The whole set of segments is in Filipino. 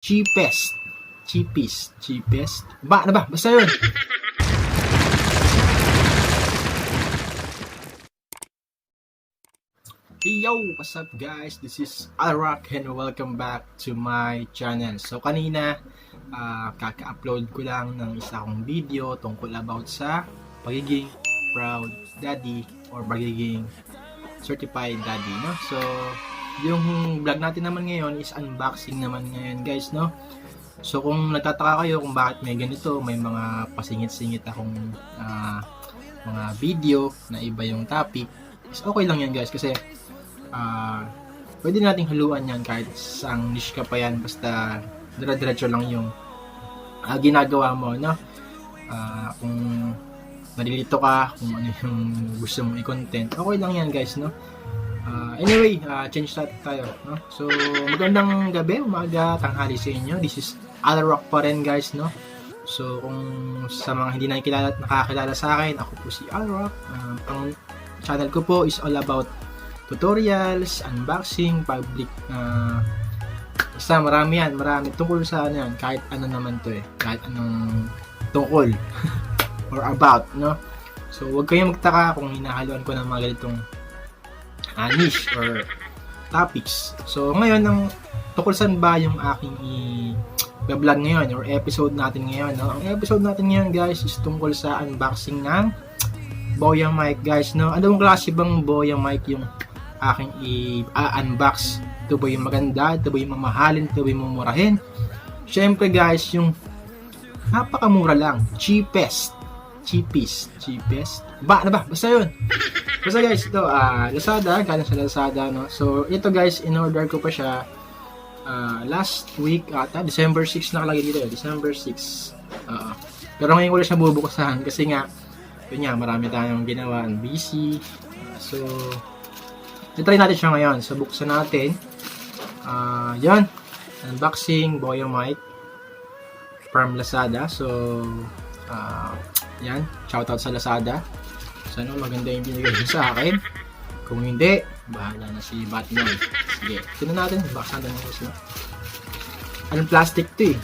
cheapest. Ano ba? Basta yun. Hey yo, what's up guys? This is Alrock and welcome back to my channel. So kanina, kaka-upload ko lang ng isa kong video tungkol about sa pagiging proud daddy or pagiging certified daddy, no? So, yung vlog natin naman ngayon is unboxing naman ngayon guys, no? So kung nagtataka kayo kung bakit may ganito, may mga pasingit-singit akong mga video na iba yung topic, is okay lang yan guys kasi pwede nating haluan yan kahit saang niche ka pa yan, basta dire-diretso lang yung ginagawa mo, no? Kung nalilito ka, kung ano yung gusto mo i-content, okay lang yan guys, no? Anyway, change tayo, no? So, magandang gabi, umaga, tanghali sa inyo. This is Alrock pa rin guys, no? So, kung sa mga hindi nakakilala sa akin, ako po si Alrock. Ang channel ko po is all about tutorials, unboxing, public, basta marami tungkol sa ano yan, kahit ano naman to kahit anong tungkol or about, no? So wag kayong magtaka kung hinahaluan ko ng mga ganitong niche or topics. So ngayon, ang tungkol saan ba yung aking i-vlog ngayon or episode natin ngayon, no? Ang episode natin ngayon guys is tungkol sa unboxing ng Boya mic guys, no? Anong klase bang Boya mic yung aking i-unbox? Ito ba yung maganda? Ito ba yung mamahalin? Ito ba yung mumurahin? Syempre guys, yung napakamura lang, cheapest. Ano ba? Basta yun. Basta guys, ito Lazada, galing sa Lazada, no? So ito guys, in-order ko pa siya last week ata, December 6 nakalagay dito, December 6. Pero ngayon ko lang siya bubuksan kasi nga yun nga, marami tayong ginawa, busy. So i-try natin siya ngayon. So, buksan natin. Yan. Unboxing, Boya mic from Lazada. So, yan. Shoutout sa Lazada. Sana maganda yung binigay niyo sa akin. Kung hindi, bahala na si Batman. Sige. Tignan natin. Unbox natin ng gusto. Anong plastic to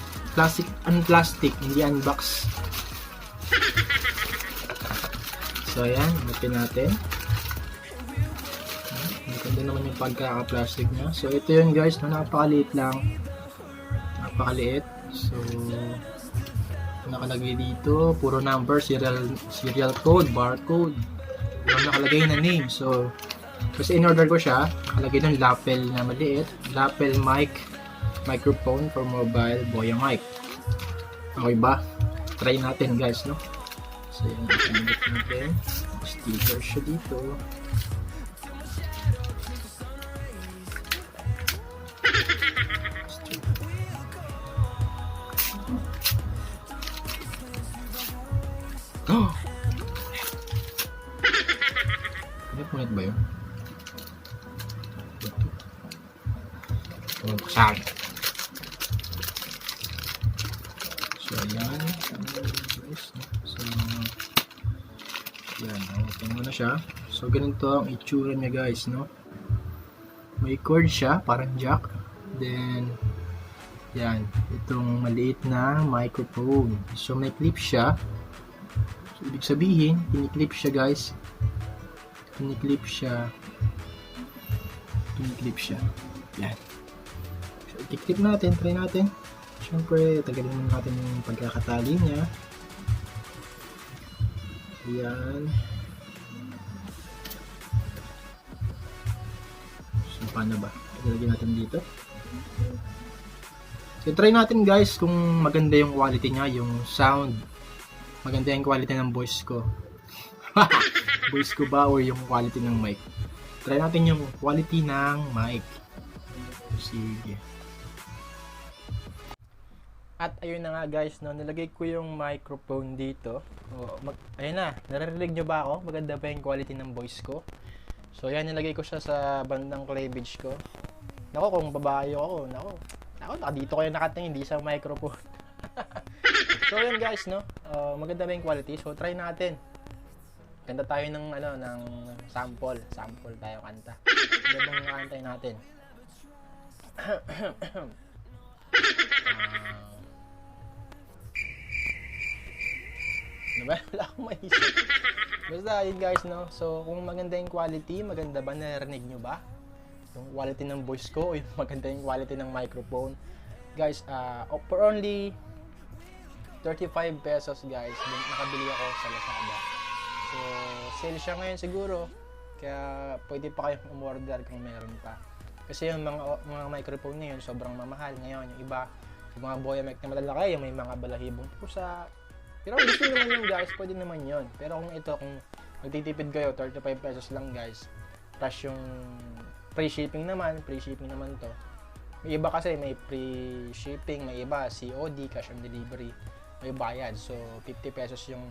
Anong plastic? Hindi unbox. So, ayan. Hanapin natin. Maganda naman yung pagkaka-plastic niya. So, ito yun guys, no? Napakaliit lang. Napakaliit. So, nakalagay dito, puro number, serial code, barcode. Walang nakalagay na name. So, kasi in-order ko siya, nakalagay ng lapel na maliit. Lapel mic, microphone for mobile, Boya mic. Okay ba? Try natin guys, no? So, yan. Natin. Sticker siya dito. Punit ba yun? Saan? So, ayan. So, yan. Open mo na siya. So, ganito ang itsura niya guys, no? May cord siya, parang jack. Then, yan. Itong maliit na microphone. So, may clip siya. So, ibig sabihin, piniklip siya guys. Piniklip siya. Yan. So, i-clip natin. Try natin. Siyempre, tagalin muna natin yung pagkakatali niya. Yan. So, paano ba? Ilagay natin dito. So, try natin guys kung maganda yung quality niya, yung sound. Maganda yung quality ng voice ko. Voice ko ba o yung quality ng mic? Try natin yung quality ng mic. Sige. At ayun na nga guys, no, nilagay ko yung microphone dito. Ayun na, naririnig nyo ba ako? Maganda ba yung quality ng voice ko? So yan, nilagay ko siya sa bandang cleavage ko. Nako, kung babae ako, nako, dito kayo nakatingin, hindi sa microphone. So yun guys, no, maganda ba yung quality? So try natin. Kanta tayo ng ng sample tayo kanta. Ano bang kantahin natin? ba? Wala akong maisip. Basta yun guys, no? So kung maganda yung quality, maganda ba, narinig nyo ba? Yung quality ng voice ko o yung maganda yung quality ng microphone. Guys, for only 35 pesos guys, nakabili ako sa Lazada. So sale siya ngayon siguro, kaya pwede pa kayong umorder kung meron pa. Kasi yung mga microphone ngayon sobrang mamahal ngayon. Yung iba, yung mga Boya mic na malalaki, yung may mga balahibong pusa. Pero kung gusto naman yun guys, pwede naman yun. Pero kung ito, kung magtitipid kayo, 35 pesos lang guys. Plus yung free shipping naman to. May iba kasi may free shipping, may iba COD, cash on delivery, may bayad. So 50 pesos yung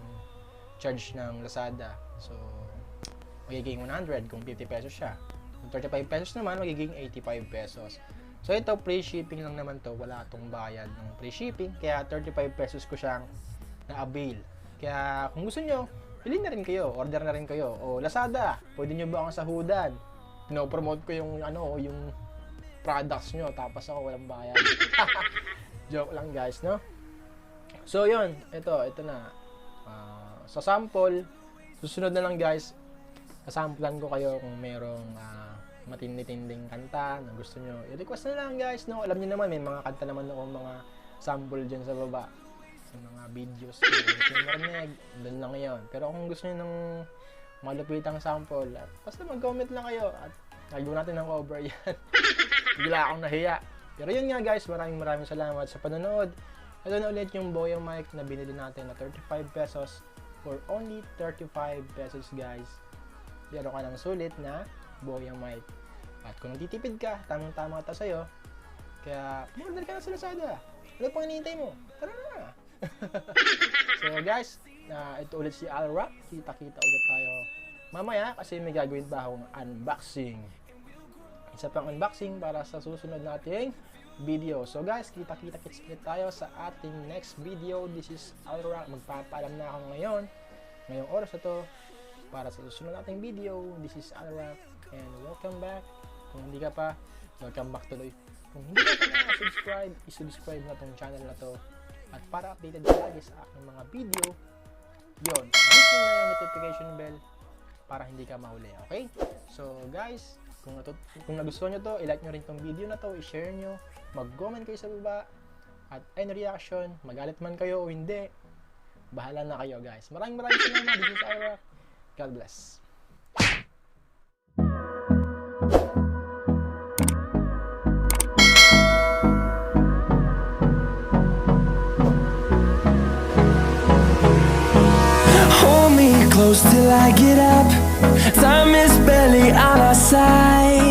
charge ng Lazada. So magiging 100 kung 50 pesos siya. Kung 35 pesos naman, magiging 85 pesos. So ito, free shipping lang naman to, wala itong bayad ng free shipping, kaya 35 pesos ko siyang na-avail. Kaya kung gusto nyo, bilhin na rin kayo, order na rin kayo. O Lazada, pwede nyo ba akong sahudan? Pino-promote ko yung yung products nyo, tapos ako walang bayad. Joke lang guys, no? So yun, ito na. Sa sample, susunod na lang guys, sasamplan ko kayo kung merong matindi-tinding kanta na gusto nyo. I-request na lang guys, no? Alam niyo naman, may mga kanta naman ako, mga sample dyan sa baba. Sa mga videos ko. Gusto nyo marinig, doon lang yun. Pero kung gusto nyo ng malupitang sample, basta mag-comment lang kayo at nagawa natin ng cover yan. Bigla akong nahiya. Pero yun nga guys, maraming salamat sa panonood. Ito na ulit yung Boya mic na binili natin na 35 pesos for only 35 pesos guys. Meron ka ng sulit na Boya mic. At kung nagtitipid ka, tamang-tama ito sa'yo. Kaya, order ka na sa Lazada. Ano pang hinihintay mo? Tara na! So guys, ito ulit si Alrock. Kita-kita ulit tayo mamaya kasi may gagawin pa akong unboxing. Isa pang unboxing para sa susunod nating video. So guys, kita-kits ulit tayo sa ating next video. This is Alrock. Magpapaalam na ako ngayong oras na to para sa susunod nating video. This is Alrock and welcome back. Kung hindi ka pa, welcome back tuloy. Kung hindi ka pa na-subscribe, i-subscribe na tong channel na to. At para updated ka lagi sa aking mga video, yun, hit mo na yung notification bell para hindi ka mahuli, okay? So guys, kung nagustuhan nyo to, i-like nyo rin tong video na to, i-share nyo, mag-comment kayo sa baba, at any reaction, magalit man kayo o hindi, bahala na kayo guys. Maraming salamat. This is Alrock. God bless. Hold me close till I get up. Time is barely on our side.